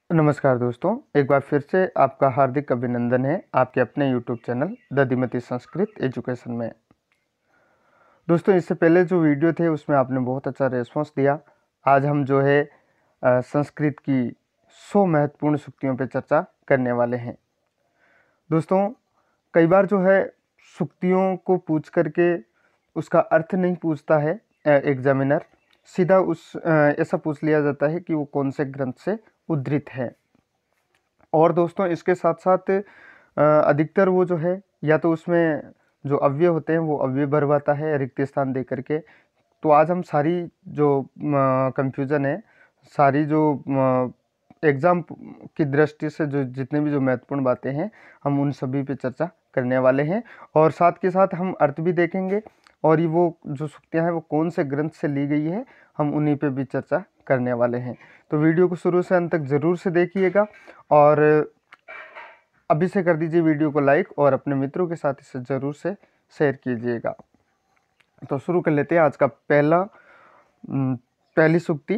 नमस्कार दोस्तों, एक बार फिर से आपका हार्दिक अभिनंदन है आपके अपने YouTube channel Dadhimati Sanskrit education में। दोस्तों, इससे पहले जो वीडियो थे उसमें आपने बहुत अच्छा रेस्पॉन्स दिया। आज हम जो है संस्कृत की 100 महत्वपूर्ण सूक्तियों पर चर्चा करने वाले हैं। दोस्तों, कई बार जो है सूक्तियों को पूछ करके उसका अर्थ नहीं पूछता है एग्जामिनर, सीधा ऐसा पूछ लिया जाता है कि वो कौन से ग्रंथ से उद्धृत है। और दोस्तों, इसके साथ साथ अधिकतर वो जो है या तो उसमें जो अव्यय होते हैं वो अव्यय भरवाता है रिक्त स्थान दे करके। तो आज हम सारी जो कंफ्यूजन है, सारी जो एग्ज़ाम की दृष्टि से जो जितने भी जो महत्वपूर्ण बातें हैं, हम उन सभी पे चर्चा करने वाले हैं। और साथ के साथ हम अर्थ भी देखेंगे और ये वो जो सूक्तियाँ हैं वो कौन से ग्रंथ से ली गई है, हम उन्हीं पे भी चर्चा करने वाले हैं। तो वीडियो को शुरू से अंत तक ज़रूर से देखिएगा और अभी से कर दीजिए वीडियो को लाइक और अपने मित्रों के साथ इसे ज़रूर से शेयर कीजिएगा। तो शुरू कर लेते हैं आज का पहली सूक्ति।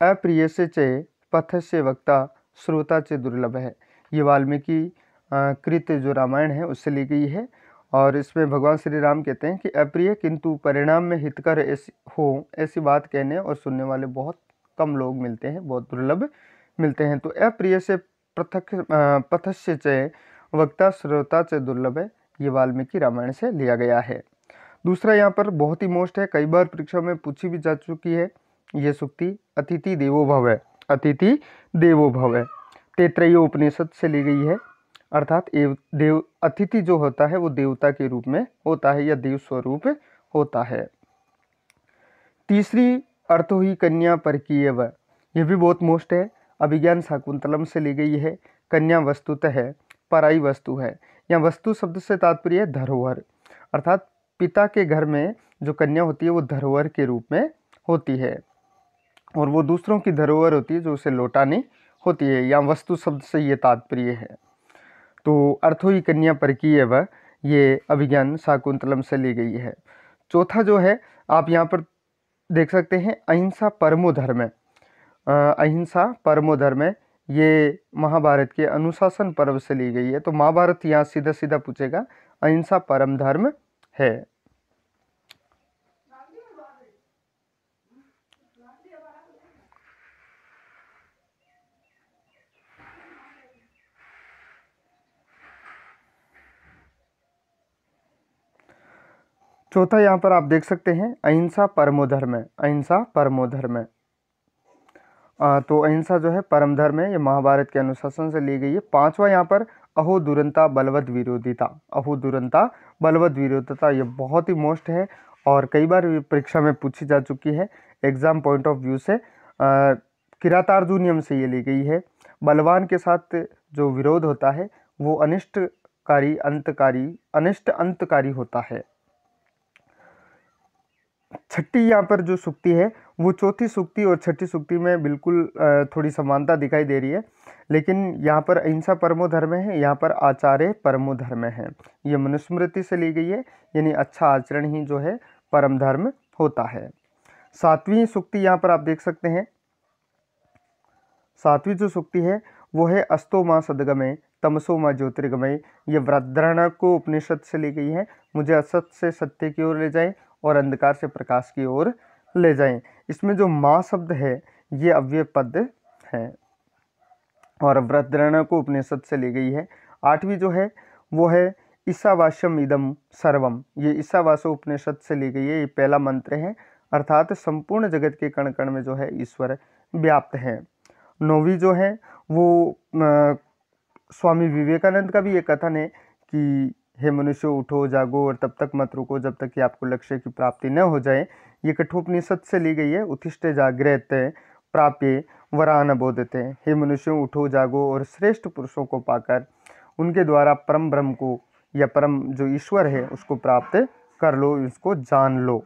अप्रिय से चे पथ से वक्ता श्रोता चे दुर्लभ है। ये वाल्मीकि कृत जो रामायण है उससे ली गई है और इसमें भगवान श्री राम कहते हैं कि अप्रिय किंतु परिणाम में हितकर ऐसी बात कहने और सुनने वाले बहुत कम लोग मिलते हैं, बहुत दुर्लभ मिलते हैं। तो अप्रिय से पथस्य च वक्ता श्रोता च दुर्लभ है, ये वाल्मीकि रामायण से लिया गया है। दूसरा यहाँ पर बहुत ही मोस्ट है, कई बार परीक्षा में पूछी भी जा चुकी है ये सूक्ति। अतिथि देवो भव है, अतिथि देवो भव है, तैत्तरीय उपनिषद से ली गई है। अर्थात देव अतिथि जो होता है वो देवता के रूप में होता है या देव स्वरूप होता है। तीसरी अर्थ हुई कन्या परकीय व, ये भी बहुत मोस्ट है, अभिज्ञान शाकुंतलम से ली गई है। कन्या वस्तुतः है, पराई वस्तु है। यहाँ वस्तु शब्द से तात्पर्य है धरोहर, अर्थात पिता के घर में जो कन्या होती है वो धरोहर के रूप में होती है और वो दूसरों की धरोहर होती है जो उसे लौटानी होती है। यहाँ वस्तु शब्द से ये तात्पर्य है। तो अर्थ हुई कन्या परकीय व, ये अभिज्ञान शाकुंतलम से ली गई है। चौथा जो है आप यहाँ पर देख सकते हैं, अहिंसा परमो धर्म है। अहिंसा परमो धर्म है, ये महाभारत के अनुशासन पर्व से ली गई है। तो महाभारत यहाँ सीधा सीधा पूछेगा, अहिंसा परम धर्म है। चौथा यहाँ पर आप देख सकते हैं, अहिंसा परमो धर्म है, अहिंसा परमो धर्म है। तो अहिंसा जो है परम धर्म है, ये महाभारत के अनुशासन से ली गई है। पांचवा यहाँ पर अहो दुरंता बलवद विरोधिता, अहो दुरंता बलवद विरोधिता, ये बहुत ही मोस्ट है और कई बार परीक्षा में पूछी जा चुकी है एग्जाम पॉइंट ऑफ व्यू से। किरातार्जुनियम से ये ली गई है। बलवान के साथ जो विरोध होता है वो अनिष्ट अंतकारी होता है। छठी यहाँ पर जो सूक्ति है वो चौथी सूक्ति और छठी सूक्ति में बिल्कुल थोड़ी समानता दिखाई दे रही है, लेकिन यहाँ पर अहिंसा परमो धर्म है, यहाँ पर आचार्य परमो धर्म है। ये मनुस्मृति से ली गई है, यानी अच्छा आचरण ही जो है परम धर्म होता है। सातवीं सूक्ति यहाँ पर आप देख सकते हैं, सातवीं जो सूक्ति है वो है अस्तो माँ सदगमय तमसो माँ ज्योतिर्गमय, ये वृद्धारण्यक को उपनिषद से ली गई है। मुझे असत से सत्य की ओर ले जाए और अंधकार से प्रकाश की ओर ले जाएं। इसमें जो माँ शब्द है ये अव्यय पद है और वृद्धारण्यक को उपनिषद से ली गई है। आठवीं जो है वो है ईशावास्यम इदम सर्वम, ये ईशावासो उपनिषद से ली गई है, ये पहला मंत्र है, अर्थात संपूर्ण जगत के कण कण में जो है ईश्वर व्याप्त है। नौवीं जो है वो स्वामी विवेकानंद का भी एक कथन है कि हे मनुष्य उठो जागो और तब तक मत रुको जब तक कि आपको लक्ष्य की प्राप्ति न हो जाए, ये कठोपनिषद से ली गई है। उत्तिष्ठ जागृत प्राप्य वरान बोधते, हे मनुष्य उठो जागो और श्रेष्ठ पुरुषों को पाकर उनके द्वारा परम ब्रह्म को या परम जो ईश्वर है उसको प्राप्त कर लो, उसको जान लो।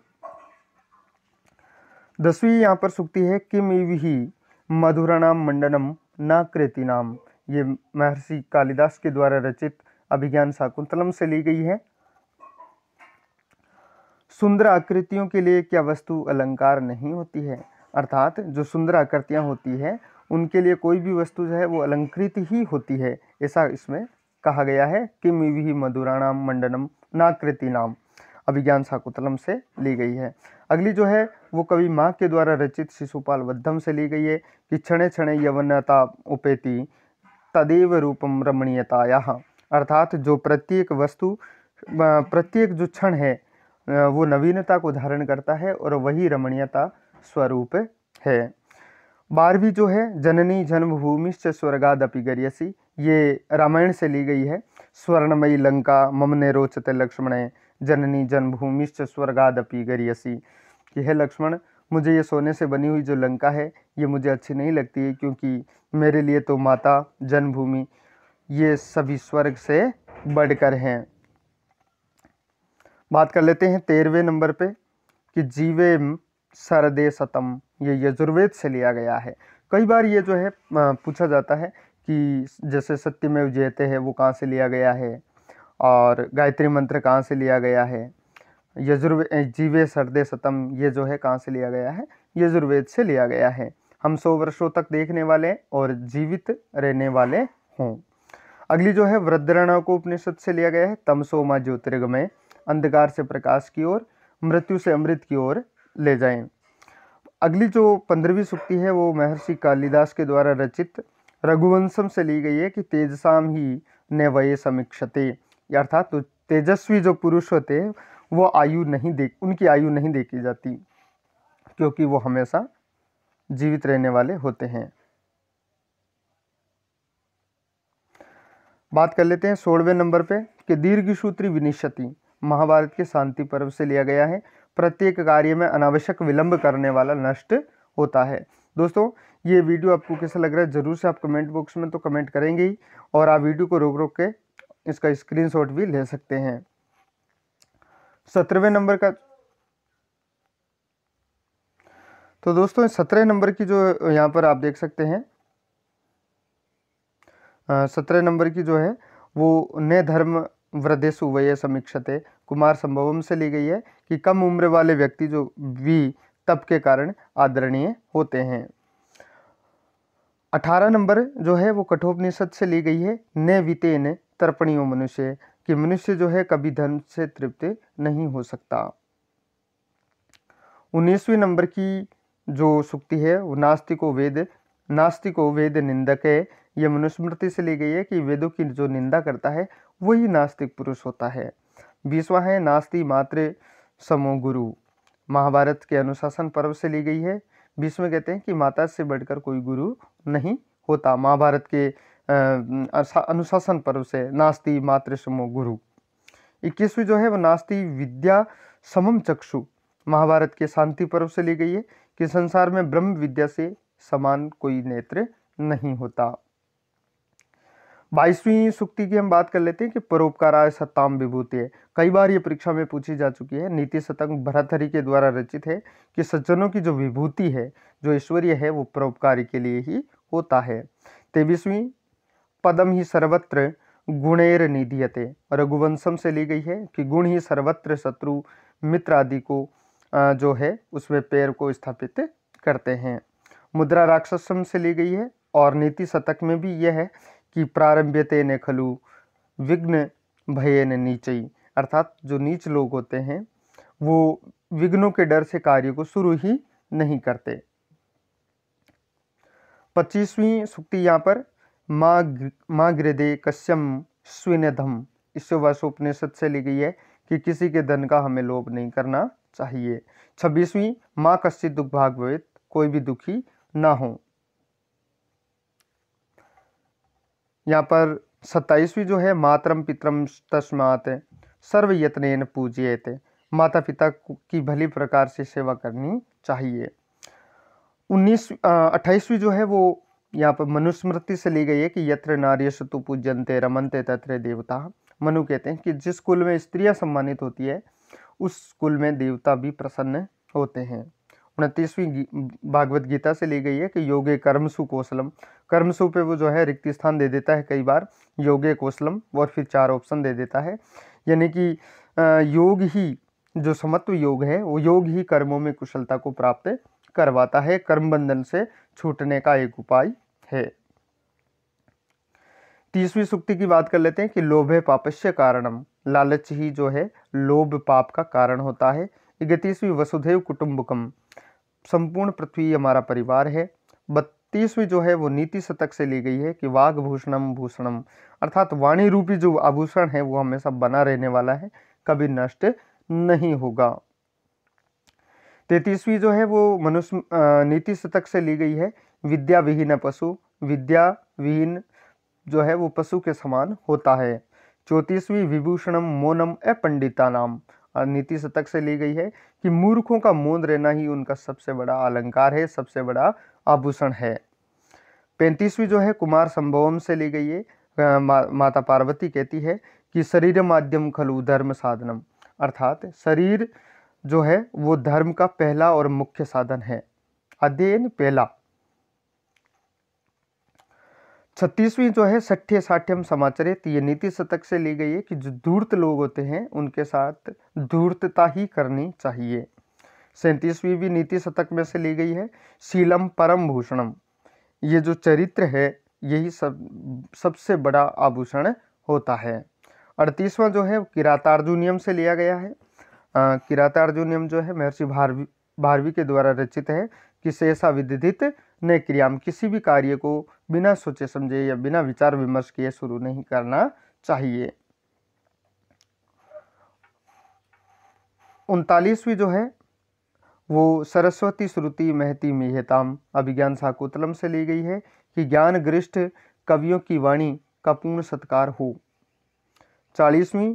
10वीं यहाँ पर सूक्ति है, किम इवहि मधुराणाम मंडनम न कृतिनाम, ये महर्षि कालिदास के द्वारा रचित अभिज्ञान शाकुंतलम से ली गई है। सुंदर आकृतियों के लिए क्या वस्तु अलंकार नहीं होती है, अर्थात जो सुंदर आकृतियां होती है उनके लिए कोई भी वस्तु जो है वो अलंकृत ही होती है, ऐसा इसमें कहा गया है। किम विहि मधुराणाम मंडनम नाकृति नाम, अभिज्ञान शाकुंतलम से ली गई है। अगली जो है वो कवि माँ के द्वारा रचित शिशुपाल वद्धम से ली गई है कि क्षणे क्षणे यवनता उपेति तदेव रूपम रमणीयतायाः, अर्थात जो प्रत्येक वस्तु प्रत्येक जो क्षण है वो नवीनता को धारण करता है और वही रमणीयता स्वरूप है। 12वीं जो है जननी जन्मभूमिश्च स्वर्गादपि गर्यसि, ये रामायण से ली गई है। स्वर्णमयी लंका मम ने रोचते लक्ष्मणे जननी जन्मभूमिश्च स्वर्गादपि गर्यसि, कि है लक्ष्मण मुझे ये सोने से बनी हुई जो लंका है ये मुझे अच्छी नहीं लगती है, क्योंकि मेरे लिए तो माता जन्मभूमि ये सभी स्वर्ग से बढ़कर हैं। बात कर लेते हैं 13वें नंबर पे कि जीवे सरदे सतम, ये यजुर्वेद से लिया गया है। कई बार ये जो है पूछा जाता है कि जैसे सत्यमेव जयते है वो कहाँ से लिया गया है और गायत्री मंत्र कहाँ से लिया गया है। जीवे सरदे सतम ये जो है कहाँ से लिया गया है, यजुर्वेद से लिया गया है। हम 100 वर्षों तक देखने वाले और जीवित रहने वाले हों। अगली जो है वृद्धरणको उपनिषद से लिया गया है। तमसो मा ज्योतिर्गमय, अंधकार से प्रकाश की ओर, मृत्यु से अमृत की ओर ले जाएं। अगली जो 15वीं सूक्ति है वो महर्षि कालिदास के द्वारा रचित रघुवंशम से ली गई है कि तेजसाम ही नवये समीक्षते, अर्थात तो तेजस्वी जो पुरुष होते हैं वो उनकी आयु नहीं देखी जाती, क्योंकि वो हमेशा जीवित रहने वाले होते हैं। बात कर लेते हैं 16वें नंबर पे कि दीर्घसूत्री विनिश्यति, महाभारत के शांति पर्व से लिया गया है। प्रत्येक कार्य में अनावश्यक विलंब करने वाला नष्ट होता है। दोस्तों ये वीडियो आपको कैसा लग रहा है जरूर से आप कमेंट बॉक्स में तो कमेंट करेंगे ही, और आप वीडियो को रोक रोक के इसका स्क्रीनशॉट भी ले सकते हैं। 17वें नंबर का तो दोस्तों 17 नंबर की जो यहाँ पर आप देख सकते हैं 17 नंबर की जो है वो ने धर्म वृद्धेषु वये समीक्षते, कुमार संभवम से ली गई है कि कम उम्र वाले व्यक्ति जो वी तप के कारण आदरणीय होते हैं। 18 नंबर जो है वो कठोपनिषद से ली गई है। ने वितेन तर्पणीयो मनुष्य, कि मनुष्य जो है कभी धन से तृप्त नहीं हो सकता। 19वीं नंबर की जो सूक्ति है वो नास्तिको वेद निंदक है, यह मनुस्मृति से ली गई है कि वेदों की जो निंदा करता है वही नास्तिक पुरुष होता है। 20वां है नास्ति मात्र समो गुरु, महाभारत के अनुशासन पर्व से ली गई है। 20वें कहते हैं कि माता से बढ़कर कोई गुरु नहीं होता, महाभारत के अनुशासन पर्व से नास्ति मात्र समो गुरु। 21वीं जो है वो नास्ति विद्या समम चक्षु, महाभारत के शांति पर्व से ली गई है कि संसार में ब्रह्म विद्या से समान कोई नेत्र नहीं होता। 22वीं सूक्ति की हम बात कर लेते हैं कि परोपकाराय सत्ताम विभूति है। कई बार ये परीक्षा में पूछी जा चुकी है, नीति शतक भर्तृहरि के द्वारा रचित है कि सज्जनों की जो विभूति है जो ऐश्वर्य है वो परोपकारी के लिए ही होता है। 23वीं पदम ही सर्वत्र गुणेर निधीयते, रघुवंशम से ली गई है कि गुण ही सर्वत्र शत्रु मित्र आदि को जो है उसमें पैर को स्थापित करते हैं। मुद्रा राक्षसम से ली गई है और नीति शतक में भी यह है कि प्रारंभ्यते ने खलु विघ्न भये न नीचई, अर्थात जो नीच लोग होते हैं वो विघ्नों के डर से कार्य को शुरू ही नहीं करते। 25वीं सूक्ति यहाँ पर माँ गृदे कश्यम स्विनधम, ईश्वरवासोपनिषद से ली गई है कि किसी के धन का हमें लोभ नहीं करना चाहिए। 26वीं माँ कश्चित दुख भाग भवेत्, कोई भी दुखी ना हो। यहाँ पर 27वीं जो है मातरम पितरम तस्मात् सर्व यत्नेन पूज्येत, माता पिता की भली प्रकार से सेवा करनी चाहिए। 28वीं जो है वो यहाँ पर मनुस्मृति से ली गई है कि यत्र नार्यस्तु पूज्यन्ते रमन्ते तत्र देवता, मनु कहते हैं कि जिस कुल में स्त्रियां सम्मानित होती है उस कुल में देवता भी प्रसन्न होते हैं। 29वीं भागवत गीता से ली गई है कि योगे कर्मसु कौशलम, कर्मसु पे वो जो है रिक्त स्थान दे देता है कई बार, योगे कौशलम और फिर 4 ऑप्शन दे देता है, यानी कि योग ही जो समत्व योग है वो योग ही कर्मों में कुशलता को प्राप्त करवाता है, कर्म बंधन से छूटने का एक उपाय है। 30वीं सूक्ति की बात कर लेते हैं कि लोभे पापस्य कारणम, लालच ही जो है लोभ पाप का कारण होता है। 31वीं वसुधैव कुटुंबकम, संपूर्ण पृथ्वी हमारा परिवार है। 32वीं जो है वो नीति शतक से ली गई है कि वाग भूषणम भूषणम, अर्थात वाणी रूपी जो आभूषण है वो हमेशा बना रहने वाला है, कभी नष्ट नहीं होगा। 33वीं जो है वो मनुष्य नीति शतक से ली गई है, विद्या विहीन पशु, विद्या विहीन जो है वो पशु के समान होता है। 34वीं विभूषणम मौनम अपंडिता नाम, और नीति शतक से ली गई है कि मूर्खों का मौन रहना ही उनका सबसे बड़ा अलंकार है, सबसे बड़ा आभूषण है। 35वीं जो है कुमार संभवम से ली गई है। माता पार्वती कहती है कि शरीर माध्यम खलु धर्म साधनम, अर्थात शरीर जो है वो धर्म का पहला और मुख्य साधन है, अध्ययन पहला। 36वीं जो है सठ्य साठ्यम समाचरित, ये नीति शतक से ली गई है कि जो धूर्त लोग होते हैं उनके साथ धूर्तता ही करनी चाहिए। 37वीं भी नीति शतक में से ली गई है, शीलम परम भूषणम, ये जो चरित्र है यही सबसे बड़ा आभूषण होता है। 38वां जो है किरातार्जुनियम से लिया गया है। किरातार्जुनियम जो है महर्षि भारवी के द्वारा रचित है कि शेषा विदित न क्रियाम, किसी भी कार्य को बिना सोचे समझे या बिना विचार विमर्श किए शुरू नहीं करना चाहिए। 39वीं जो है वो सरस्वती श्रुति महती मिहताम, अभिज्ञान शाकुंतलम से ली गई है कि ज्ञान गृष्ठ कवियों की वाणी का पूर्ण सत्कार हो। 40वीं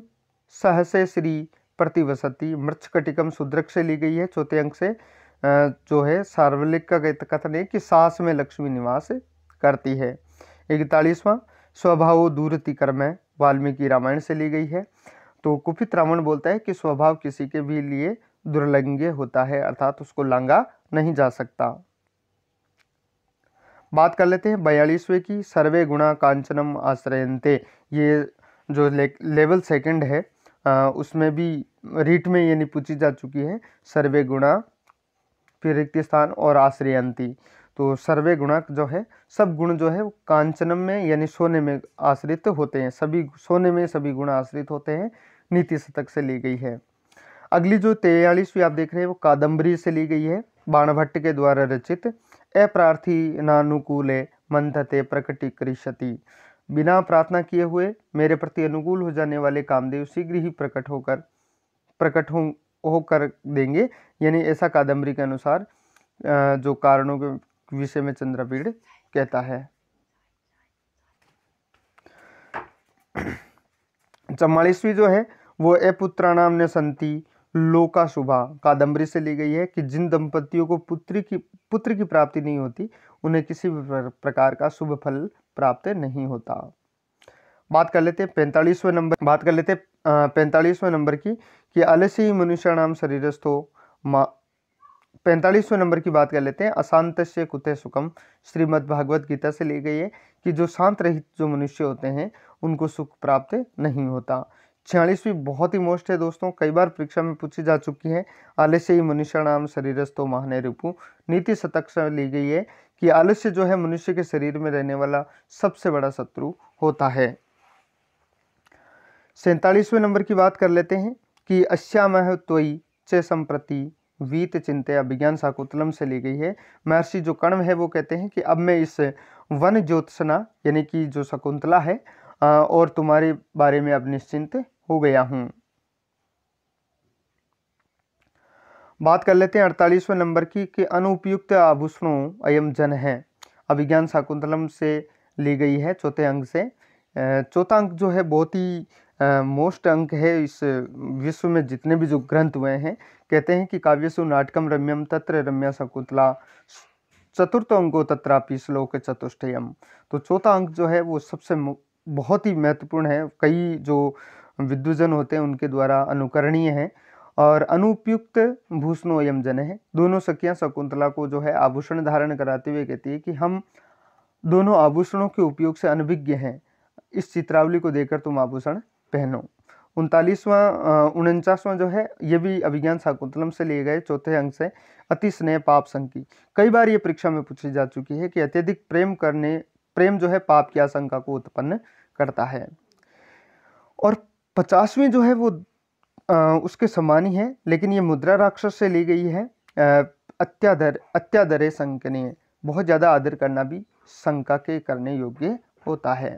सहसे श्री प्रतिवसती मृच्छकटिकम शूद्रक से ली गई है, चौथे अंक से, जो है सार्वलिक का कथन है कि सास में लक्ष्मी निवास करती है। 41वां स्वभाव दूरति कर्म, वाल्मीकि रामायण से ली गई है। तो कुपित रावण बोलता है कि स्वभाव किसी के भी लिए दुर्लंघ्य होता है, अर्थात उसको लांगा नहीं जा सकता। बात कर लेते हैं 42वें की, सर्वे गुणा कांचनम आश्रयन्ते, ये जो लेवल सेकंड है उसमें भी रीट में ये नहीं पूछी जा चुकी है, सर्वे गुणा फिर रिक्त स्थान और आश्रयंती। तो सर्वे गुणा जो है सब गुण जो है वो कांचनम में यानी सोने में आश्रित होते हैं, सभी सोने में सभी गुण आश्रित होते हैं, नीति शतक से ली गई है। अगली जो 43वीं आप देख रहे हैं वो कादम्बरी से ली गई है, बाणभट्ट के द्वारा रचित। अप्रार्थी नानुकूले मंथते प्रकटीकरिष्यति, बिना प्रार्थना किए हुए मेरे प्रति अनुकूल हो जाने वाले कामदेव शीघ्र ही प्रकट होकर देंगे, यानी ऐसा कादम्बरी के अनुसार जो कारणों के विषय में चंद्रपीड़ कहता है। 44वीं जो है वो अपुत्राणाम न संति लोका शुभा, कादम्बरी से ली गई है कि जिन दंपतियों को पुत्र की प्राप्ति नहीं होती उन्हें किसी भी प्रकार का शुभ फल प्राप्त नहीं होता। बात कर लेते हैं 45वें नंबर की कि अलसी मनुष्याणाम शरीरस्थो 45वें नंबर की बात कर लेते हैं, अशांतस्य कुते सुखम, श्रीमद् भागवत गीता से ली गई है कि जो शांत रहित जो मनुष्य होते हैं उनको सुख प्राप्त नहीं होता। 46वीं बहुत ही मोस्ट है दोस्तों, कई बार परीक्षा में पूछी जा चुकी है, आलस्य ही मनुष्याणाम शरीरस्थो महाने रिपु, नीति शतक से ली गई है कि आलस्य जो है मनुष्य के शरीर में रहने वाला सबसे बड़ा शत्रु होता है। 47वें नंबर की बात कर लेते हैं कि अस्यामह त्वयि च संप्रति वीत चिंतया, विज्ञान शाकुंतलम से ली गई है। महर्षि जो कण्व है वो कहते हैं कि अब मैं इस वन ज्योत्सना यानी कि जो शकुंतला है और तुम्हारे बारे में अब निश्चिंत हो गया हूं। बात कर लेते हैं 48वें नंबर की कि अनुपयुक्त आभूषणों अयम जन है, अभिज्ञान शाकुंतलम से ली गई है, चौथे अंक से। चौथा अंक जो है बहुत ही मोस्ट अंक है इस विश्व में जितने भी जो ग्रंथ हुए हैं। कहते हैं कि काव्यसु नाटकम रम्यम तत्र रम्या शकुंतला, चतुर्थ अंको तत्रापि श्लोक चतुष्टयम। तो चौथा अंक जो है वो सबसे बहुत ही महत्वपूर्ण है, कई जो विद्वजन होते हैं उनके द्वारा अनुकरणीय है। और अनुपयुक्त भूषणोयम जन है, दोनों सखियां शकुंतला को जो है आभूषण धारण कराते हुए कहती है कि हम दोनों आभूषणों के उपयोग से अनभिज्ञ हैं, इस चित्रावली को देखकर तुम आभूषण पहनो। 49वां जो है ये भी अभिज्ञान शाकुंतलम से लिए गए चौथे अंक से, अति स्नेह पाप संकी। कई बार ये परीक्षा में पूछी जा चुकी है कि अत्यधिक प्रेम जो है पाप की आशंका को उत्पन्न करता है। और 50वीं जो है वो उसके समान ही है, लेकिन ये मुद्रा राक्षस से ली गई है। अत्यादरे संकनीय, बहुत ज्यादा आदर करना भी शंका के करने योग्य होता है।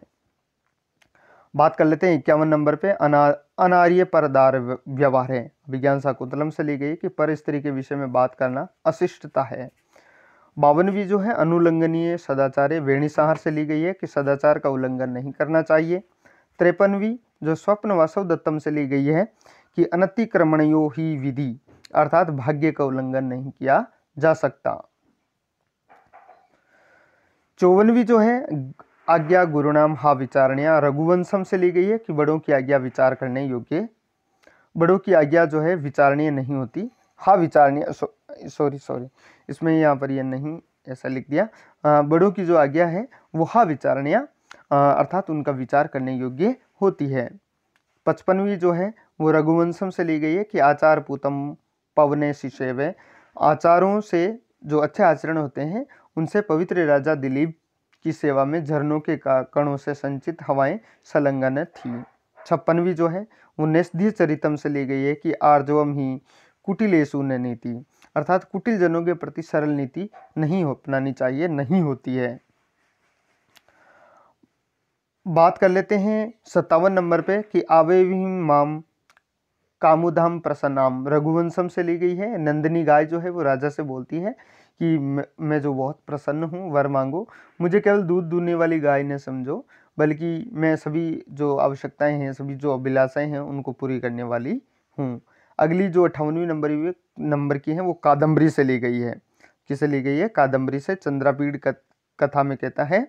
बात कर लेते हैं 51 नंबर पे, अनार्य परदार व्यवहार है। विज्ञान शाकुंतलम से ली गई कि पर स्त्री के विषय में बात करना अशिष्टता है। 52वीं जो है अनुल्लंघनीय सदाचार है, वेणीसाहर से ली गई है कि सदाचार का उल्लंघन नहीं करना चाहिए। 53वीं जो स्वप्न वासव दत्तम से ली गई है कि अनतिक्रमणयो ही विधि, अर्थात भाग्य का उल्लंघन नहीं किया जा सकता। 54वीं जो है आज्ञा गुरुनाम हा विचारणिया, रघुवंशम से ली गई है कि बड़ों की आज्ञा विचार करने योग्य, बड़ों की आज्ञा जो है विचारणीय नहीं होती, हा विचारणीय, सॉरी इसमें यहाँ पर ये नहीं ऐसा लिख दिया। बड़ों की जो आज्ञा है वो हा विचारणीय, अर्थात उनका विचार करने योग्य होती है। 55वीं जो है वो रघुवंशम से ली गई है कि आचार पूतम पवने शिशेवे, आचारों से जो अच्छे आचरण होते हैं उनसे पवित्र राजा दिलीप की सेवा में झरनों के कणों से संचित हवाएं संलग्न थी। 56वीं जो है वो नेस्धी चरितम से ली गई है कि आर्जवम ही कुटिलेशु न नीति, अर्थात कुटिल जनों के प्रति सरल नीति नहीं अपनानी चाहिए, नहीं होती है। बात कर लेते हैं 57 नंबर पे कि आवेवी माम कामुधाम प्रसन्नाम, रघुवंशम से ली गई है। नंदिनी गाय जो है वो राजा से बोलती है कि मैं जो बहुत प्रसन्न हूँ, वर मांगो, मुझे केवल दूध दूहने वाली गाय न समझो, बल्कि मैं सभी जो आवश्यकताएं हैं, सभी जो अभिलाषाएं हैं उनको पूरी करने वाली हूँ। अगली जो 58वीं नंबर की है वो कादम्बरी से ली गई है। किसे ली गई है? कादम्बरी से। चंद्रापीड़ कथा में कहता है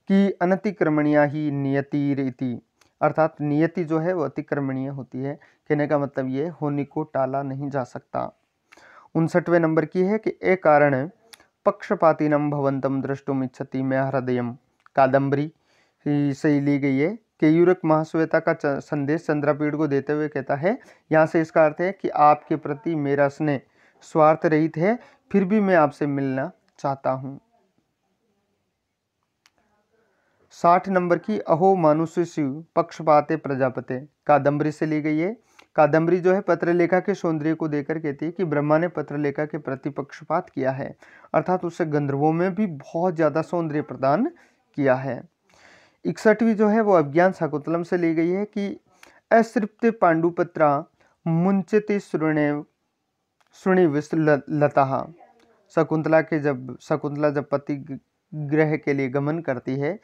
कि अनतिक्रमणीया ही नियति रीति, अर्थात नियति जो है वो अतिक्रमणीय होती है। कहने का मतलब ये होने को टाला नहीं जा सकता। 59वें नंबर की है कि ए कारण पक्षपातीनम भवंतम द्रष्टुम इच्छति में हृदयम, कादम्बरी से ली गई है। केयूरक महाश्वेता का संदेश चंद्रापीड़ को देते हुए कहता है, यहाँ से इसका अर्थ है कि आपके प्रति मेरा स्नेह स्वार्थ रहित है, फिर भी मैं आपसे मिलना चाहता हूँ। 60 नंबर की अहो मानुष्य शिव पक्षपाते प्रजापते, कादम्बरी से ली गई है। कादम्बरी जो है पत्रलेखा के सौंदर्य को देकर कहती है कि ब्रह्मा ने पत्रलेखा के प्रति पक्षपात किया है, अर्थात उससे गंधर्वों में भी बहुत ज्यादा सौंदर्य प्रदान किया है। 61वीं जो है वो अभिज्ञान शाकुंतलम से ली गई है कि असृप्त पांडुपत्रा मुंचति लता, शकुंतला जब पति गृह के लिए गमन करती है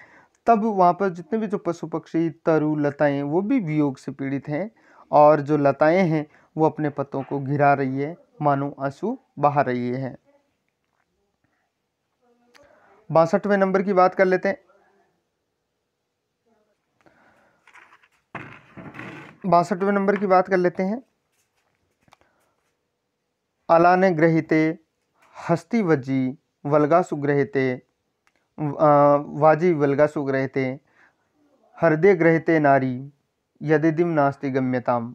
तब वहाँ पर जितने भी जो पशु पक्षी तरु लताएं वो भी वियोग से पीड़ित हैं, और जो लताएं हैं वो अपने पत्तों को गिरा रही है, मानो आंसू बहा रही है। 62वें नंबर की बात कर लेते हैं। 62वें नंबर की बात कर लेते हैं। अलाने ग्रहिते हस्ती वजी वल्गासु ग्रहिते वाजी वल्गासु ग्रहिते हृदय ग्रहिते नारी यदिदिम नास्ति गम्यताम,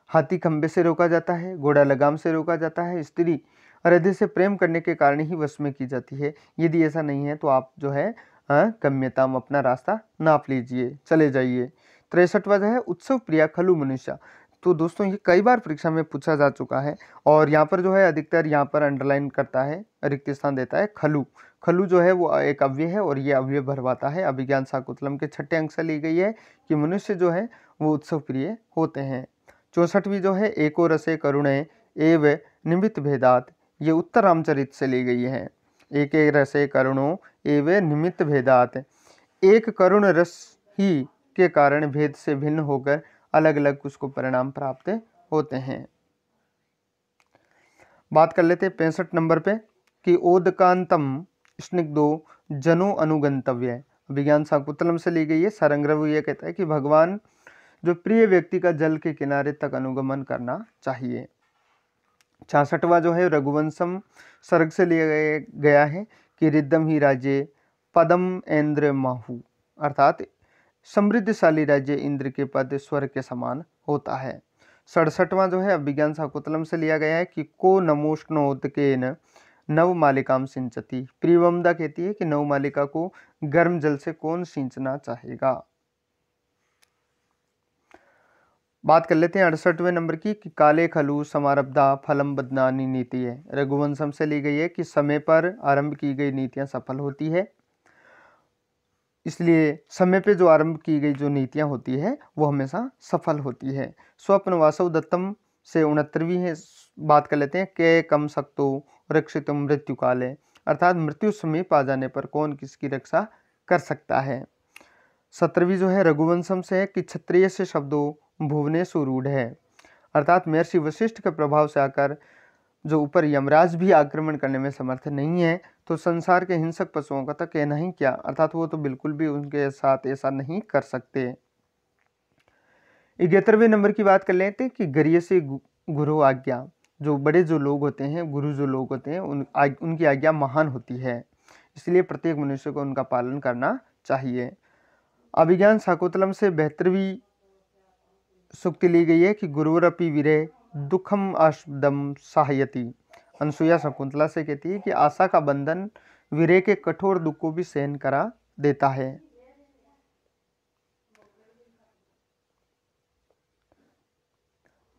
हाथी खंबे से रोका जाता है, घोड़ा लगाम से रोका जाता है, स्त्री हृदय से प्रेम करने के कारण ही वश में की जाती है। यदि ऐसा नहीं है तो आप जो है गम्यताम, अपना रास्ता नाप लीजिए, चले जाइए। 63वां जो है उत्सव प्रिया खलु मनुष्य, तो दोस्तों ये कई बार परीक्षा में पूछा जा चुका है, और यहाँ पर जो है अधिकतर यहाँ पर अंडरलाइन करता है, रिक्त स्थान देता है खलु। खलु जो है वो एक अव्यय है और ये अव्यय भरवाता है। अभिज्ञान शाकुंतलम के 6ठे अंक से ली गई है कि मनुष्य जो है वो उत्सव प्रिय होते हैं। 64वीं जो है एको रसे करुणे एव निमित्त भेदात, ये उत्तर रामचरित से ली गई है। एक रसे करुणो एव निमित्त भेदात, एक करुण रस ही के कारण भेद से भिन्न होकर अलग अलग उसको परिणाम प्राप्त होते हैं। बात कर लेते हैं 65 नंबर पे कि ओदकांतम स्निग्धो जनो अनुगंतव्य, विज्ञान शाकुंतलम से ली गई है। सारंग्रव ये कहता है कि भगवान जो प्रिय व्यक्ति का जल के किनारे तक अनुगमन करना चाहिए। 66वां जो है रघुवंशम सर्ग से लिया गया है कि रिद्धम ही राज्य पदम इंद्र माहु, अर्थात समृद्धशाली राज्य इंद्र के पद स्वर्ग के समान होता है। 67वां जो है अभिज्ञान शाकुंतलम से लिया गया है कि को नमोष्णोदकेन नवमालिकाम सिंचती। प्रियवमदा कहती है कि नवमालिका को गर्म जल से कौन सिंचना चाहेगा। बात कर लेते हैं 68वें नंबर की कि काले खलु समारब्धा फलम बदनानी नीति है। रघुवंशम से ली गई है कि समय पर आरंभ की गई नीतियां सफल होती है, इसलिए समय पे जो आरंभ की गई जो नीतियां होती है वो हमेशा सफल होती है। स्वप्न वासव दत्तम से 69वीं है बात कर लेते हैं के कम सक्तो रक्षित मृत्यु काले, अर्थात मृत्यु समीप आ जाने पर कौन किसकी रक्षा कर सकता है। 17वीं जो है रघुवंशम से है कि क्षत्रिय से शब्दों भुवनेश्वर रूढ़ है, अर्थात महर्षि वशिष्ठ के प्रभाव से आकर जो ऊपर यमराज भी आक्रमण करने में समर्थ नहीं है, तो संसार के हिंसक पशुओं का तो कहना ही क्या, अर्थात वो तो बिल्कुल भी उनके साथ ऐसा नहीं कर सकते। 71वें नंबर की बात कर लेते हैं कि गरिय से गुरु आज्ञा, जो बड़े जो लोग होते हैं, गुरु जो लोग होते हैं, उनकी आज्ञा महान होती है, इसलिए प्रत्येक मनुष्य को उनका पालन करना चाहिए। अभिज्ञान शाकुंतलम से 72वीं सूक्ति ली गई है कि गुरुरपि वीरे दुखम आस्पदम सहायति। अनसुया शकुंतला से कहती है कि आशा का बंधन वीरे के कठोर दुख को भी सहन करा देता है।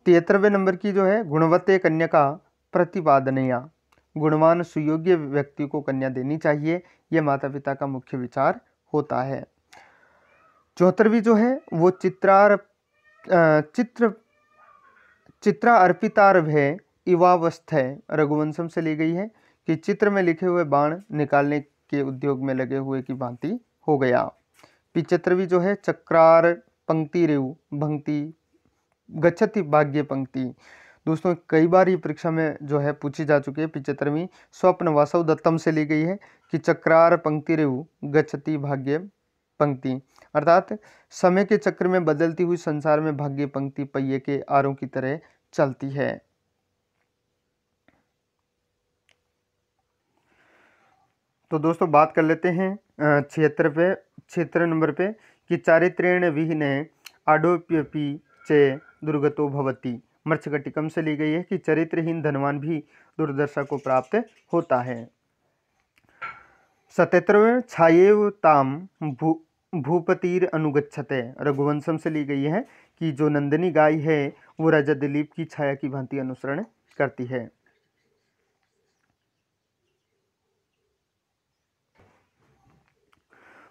73वें नंबर की जो है गुणवत्ते कन्या का प्रतिपादनया, गुणवान सुयोग्य व्यक्ति को कन्या देनी चाहिए, यह माता पिता का मुख्य विचार होता है। 74वीं जो है वो चित्रा अर्पितार्भ है इवावस्थ है। रघुवंशम से ली गई है कि चित्र में लिखे हुए बाण निकालने के उद्योग में लगे हुए की भांति हो गया। 75वीं जो है चक्रार पंक्ति रेव भंक्ति गच्छति भाग्य पंक्ति। दोस्तों कई बार ये परीक्षा में जो है पूछी जा चुकी है। 75वीं स्वप्न वासव दत्तम से ली गई है कि चक्रार पंक्ति रेव गच्छति भाग्य पंक्ति, अर्थात समय के चक्र में बदलती हुई संसार में भाग्य पंक्ति पहिए के आरों की तरह चलती है। तो दोस्तों बात कर लेते हैं 76 नंबर पे कि चारित्रेण विहीन आडोप्यपि चे दुर्गतो भवति। मर्छकटिकम से ली गई है कि चरित्रहीन धनवान भी दुर्दशा को प्राप्त होता है। 77वें छायेव ताम भूपतिर अनुगच्छते। रघुवंशम से ली गई है कि जो नंदिनी गाय है वो राजा दिलीप की छाया की भांति अनुसरण करती है।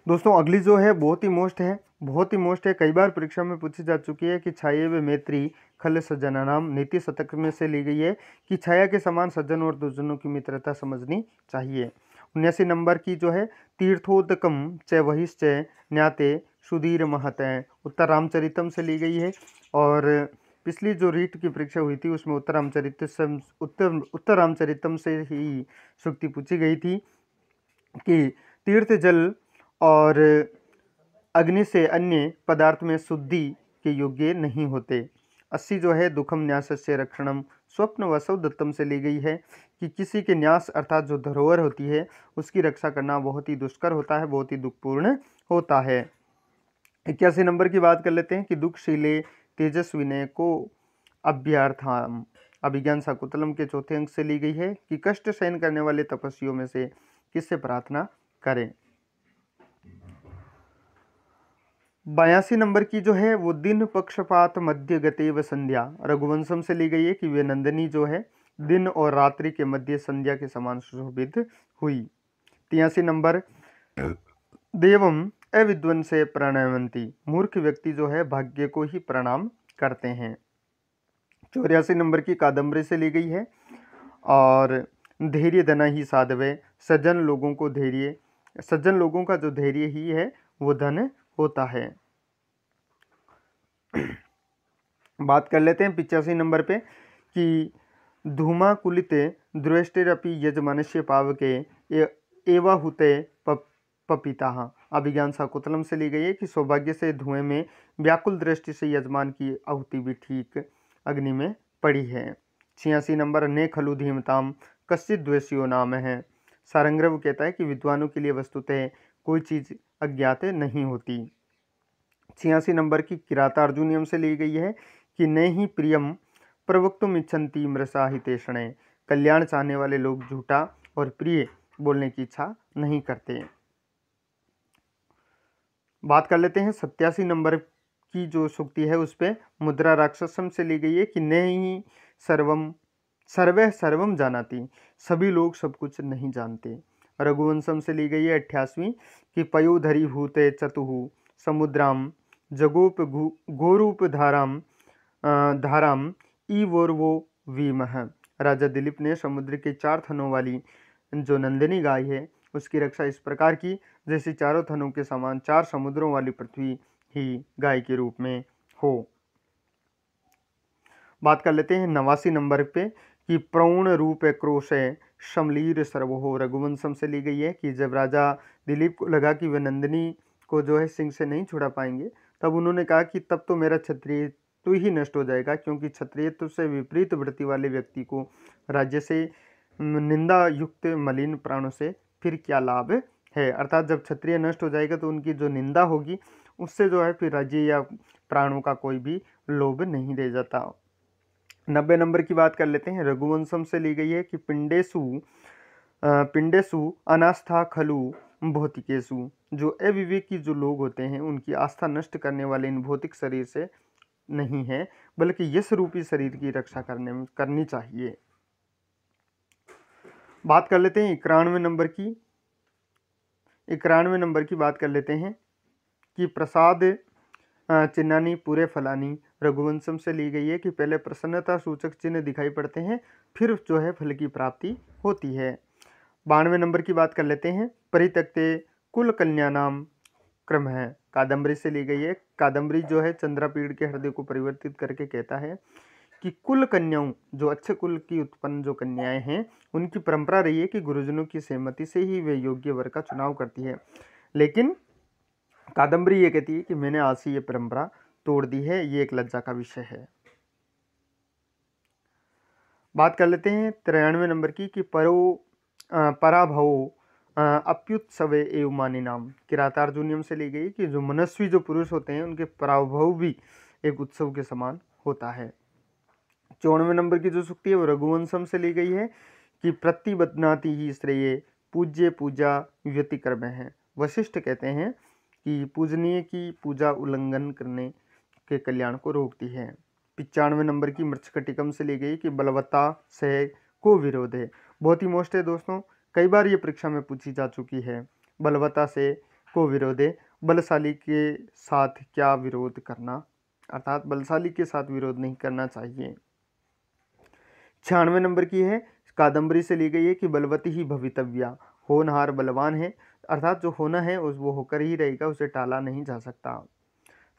दोस्तों अगली जो है बहुत ही मोस्ट है, कई बार परीक्षा में पूछी जा चुकी है कि छाये व मैत्री खल सज्जना नाम। नीति शतक में से ली गई है कि छाया के समान सज्जन और दुर्जनों की मित्रता समझनी चाहिए। 79 नंबर की जो है तीर्थोदकम च वहिश्च न्याते सुधीर महत है, उत्तर रामचरितम से ली गई है। और पिछली जो रीट की परीक्षा हुई थी उसमें उत्तर रामचरितम से ही सूक्ति पूछी गई थी कि तीर्थ जल और अग्नि से अन्य पदार्थ में शुद्धि के योग्य नहीं होते। 80 जो है दुखम न्यासस्य रक्षणम स्वप्न वसव दत्तम से ली गई है कि किसी के न्यास अर्थात जो धरोहर होती है उसकी रक्षा करना बहुत ही दुष्कर होता है, बहुत ही दुखपूर्ण होता है। 81 नंबर की बात कर लेते हैं कि दुखशीले तेजस्विने को अभ्यर्थाम। अभिज्ञान शाकुंतलम के चौथे अंक से ली गई है कि कष्ट सहन करने वाले तपस्वियों में से किससे प्रार्थना करें। 82 नंबर की जो है वो दिन पक्षपात मध्य गते व संध्या। रघुवंशम से ली गई है कि वे नंदिनी जो है दिन और रात्रि के मध्य संध्या के समान सुशोभित हुई। 83 नंबर देवम अविद्वन से प्रणयवंती। मूर्ख व्यक्ति जो है भाग्य को ही प्रणाम करते हैं। 84 नंबर की कादम्बरी से ली गई है और धैर्य धन ही साधवे। सज्जन लोगों का जो धैर्य ही है वो धन होता है। बात कर लेते हैं 85 नंबर पे कि धूमा कुलित द्रष्टिरपि यजमानस्य पावके एवा हुते पपीता। अभिज्ञान शाकुंतलम से ली गई है कि सौभाग्य से धुएं में व्याकुल दृष्टि से यजमान की आहुति भी ठीक अग्नि में पड़ी है। 86 नंबर ने खलु धीमताम कश्चित द्वेषियो नाम है। सारंग्रव कहता है कि विद्वानों के लिए वस्तुतः कोई चीज अज्ञात नहीं होती। 86 नंबर की किरातार्जुनीयम से ली गई है कि न ही प्रियम प्रवक्तुम इच्छन्ति मृषा हितेषणे, कल्याण चाहने वाले लोग झूठा और प्रिय बोलने की इच्छा नहीं करते। बात कर लेते हैं 87 नंबर की जो सूक्ति है उस पे मुद्रा राक्षसम से ली गई है कि न ही सर्वे सर्वम जानाति, सभी लोग सब कुछ नहीं जानते। रघुवंशम से ली गई है 88वीं कि पयोधरी भूते चतुहु समुद्राम जगोप गोरूप धाराम ईवोर्वो वीमह। राजा दिलीप ने समुद्र के 4 थनों वाली जो नंदिनी गाय है उसकी रक्षा इस प्रकार की जैसे चारों थनों के समान 4 समुद्रों वाली पृथ्वी ही गाय के रूप में हो। बात कर लेते हैं 89 नंबर पे कि प्रौण रूप क्रोश शमलीर सर्वहो। रघुवंशम से ली गई है कि जब राजा दिलीप को लगा कि वे नंदिनी को जो है सिंह से नहीं छुड़ा पाएंगे, तब उन्होंने कहा कि तब तो मेरा क्षत्रिय तो ही नष्ट हो जाएगा, क्योंकि क्षत्रियत्व से विपरीत वृत्ति वाले व्यक्ति को राज्य से निंदा युक्त मलिन प्राणों से फिर क्या लाभ है। अर्थात जब क्षत्रिय नष्ट हो जाएगा तो उनकी जो निंदा होगी उससे जो है फिर राज्य या प्राणों का कोई भी लोभ नहीं रह जाता। 90 नंबर की बात कर लेते हैं। रघुवंशम से ली गई है कि पिंडेसु अनास्था खलु भौतिकेशु, जो अविवेकी जो लोग होते हैं उनकी आस्था नष्ट करने वाले इन भौतिक शरीर से नहीं है, बल्कि यश रूपी शरीर की रक्षा करनी चाहिए। बात कर लेते हैं 91 नंबर की बात कर लेते हैं कि प्रसाद चिन्हानी पूरे फलानी। रघुवंशम से ली गई है कि पहले प्रसन्नता सूचक चिन्ह दिखाई पड़ते हैं, फिर जो है फल की प्राप्ति होती है। 92 नंबर की बात कर लेते हैं। परित्यक्ते कुल कन्या नाम क्रम है। कादम्बरी से ली गई है। कादम्बरी जो है चंद्रापीड़ के हृदय को परिवर्तित करके कहता है कि कुल कन्याओं, जो अच्छे कुल की उत्पन्न जो कन्याएं हैं, उनकी परंपरा रही है कि गुरुजनों की सहमति से ही वे योग्य वर का चुनाव करती है, लेकिन कादम्बरी ये कहती है कि मैंने आज से ये परंपरा तोड़ दी है, ये एक लज्जा का विषय है। बात कर लेते हैं 93 नंबर की कि पराभवो अप्युत्सवे एव मानी नाम। किरातार्जुनीयम से ली गई कि जो मनस्वी जो पुरुष होते हैं उनके पराभव भी एक उत्सव के समान होता है। 94 नंबर की जो सूक्ति है वो रघुवंशम से ली गई है कि प्रतिबद्धनाति ही श्रेय पूज्य पूजा व्यतिक्रम है। वशिष्ठ कहते हैं कि पूजनीय की पूजा उल्लंघन करने के कल्याण को रोकती है। 95 नंबर की मृच्छकटिकम से ली गई कि बलवत्ता से को विरोध है। बहुत ही मोस्ट है दोस्तों, कई बार ये परीक्षा में पूछी जा चुकी है। बलवत्ता से को विरोध है, बलशाली के साथ क्या विरोध करना, अर्थात बलशाली के साथ विरोध नहीं करना चाहिए। 96 नंबर की है कादम्बरी से ली गई है कि बलवती ही भवितव्या, होनहार बलवान है, अर्थात जो होना है उस वो होकर ही रहेगा, उसे टाला नहीं जा सकता।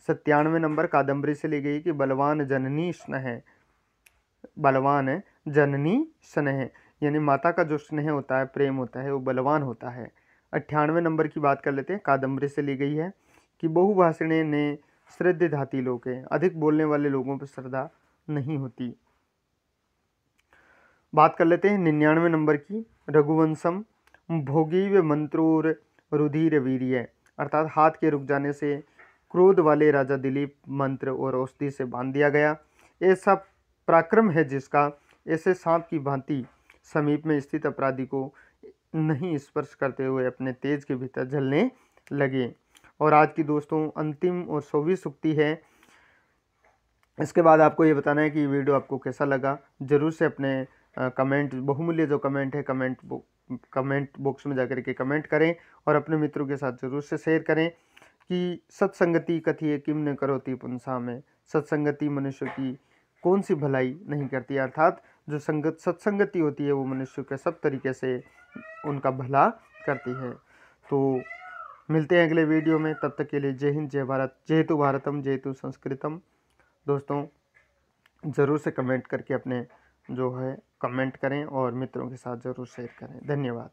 97 नंबर कादम्बरी से ली गई कि बलवान जननी स्नेह, बलवान जननी स्नेह यानी माता का जो स्नेह होता है, प्रेम होता है, वो बलवान होता है। 98 नंबर की बात कर लेते हैं। कादम्बरी से ली गई है कि बहुभाषिणे ने श्रद्धे धाती लोग है, अधिक बोलने वाले लोगों पर श्रद्धा नहीं होती। बात कर लेते हैं 99 नंबर की। रघुवंशम भोगीव मंत्रोर रुधिर वीर्य, अर्थात हाथ के रुक जाने से क्रोध वाले राजा दिलीप मंत्र और औषधि से बांध दिया गया। ऐसा पराक्रम है जिसका ऐसे सांप की भांति समीप में स्थित अपराधी को नहीं स्पर्श करते हुए अपने तेज के भीतर जलने लगे। और आज की दोस्तों अंतिम और 100वीं सूक्ति है। इसके बाद आपको ये बताना है कि वीडियो आपको कैसा लगा। जरूर से अपने कमेंट, बहुमूल्य जो कमेंट है कमेंट बॉक्स में जाकर के कमेंट करें और अपने मित्रों के साथ जरूर से शेयर करें कि सत्संगति कथिए किम न करोति पुंसा में, सत्संगति मनुष्य की कौन सी भलाई नहीं करती, अर्थात जो सत्संगति होती है वो मनुष्य के सब तरीके से उनका भला करती है। तो मिलते हैं अगले वीडियो में, तब तक के लिए जय हिंद, जय भारत, जयतु भारतम, जयतु संस्कृतम। दोस्तों ज़रूर से कमेंट करके अपने जो है कमेंट करें और मित्रों के साथ ज़रूर शेयर करें। धन्यवाद।